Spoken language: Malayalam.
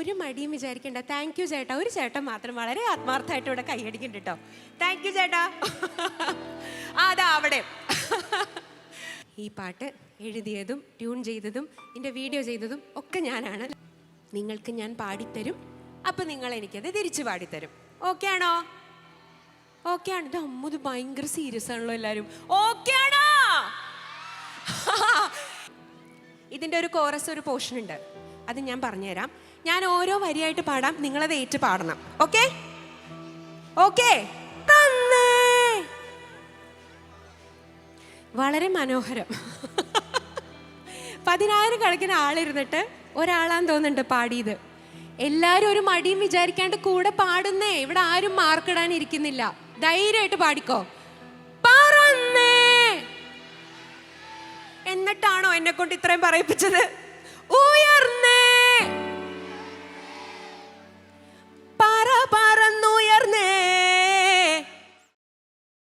ഒരു മടിയും വിചാരിക്കണ്ട. താങ്ക് യു ചേട്ടാ. ഒരു ചേട്ടൻ മാത്രം വളരെ ആത്മാർത്ഥമായിട്ട് ഇവിടെ കൈയടിക്കുന്നുണ്ട് കേട്ടോ. താങ്ക് യു ചേട്ടാ. അതാ അവിടെ. ഈ പാട്ട് എഴുതിയതും ട്യൂൺ ചെയ്തതും ഇതിൻ്റെ വീഡിയോ ചെയ്തതും ഒക്കെ ഞാനാണ്. നിങ്ങൾക്ക് ഞാൻ പാടിത്തരും, അപ്പം നിങ്ങൾ എനിക്കത് തിരിച്ചു പാടിത്തരും. ഓക്കെ ആണോ? ഓക്കെ ആണ്. ഇത് അമ്മത് ഭയങ്കര സീരിയസ് ആണല്ലോ എല്ലാവരും. ഓക്കെ ആണോ? ഇതിൻ്റെ ഒരു കോറസ്, ഒരു പോർഷൻ ഉണ്ട്, അത് ഞാൻ പറഞ്ഞുതരാം. ഞാൻ ഓരോ വരിയായിട്ട് പാടാം, നിങ്ങളത് ഏറ്റു പാടണം. ഓക്കെ? ഓക്കെ. വളരെ മനോഹരം. 10,000 കണക്കിന് ആളിരുന്നിട്ട് ഒരാളാന്ന് തോന്നുന്നുണ്ട് പാടിയത്. എല്ലാവരും ഒരു മടിയും വിചാരിക്കാണ്ട് കൂടെ പാടുന്നേ. ഇവിടെ ആരും മാർക്കിടാൻ ഇരിക്കുന്നില്ല. ധൈര്യമായിട്ട് പാടിക്കോ. പറന്നേ. എന്നിട്ടാണോ എന്നെ കൊണ്ട് ഇത്രയും പറയിപ്പിച്ചത്? ഉയർന്ന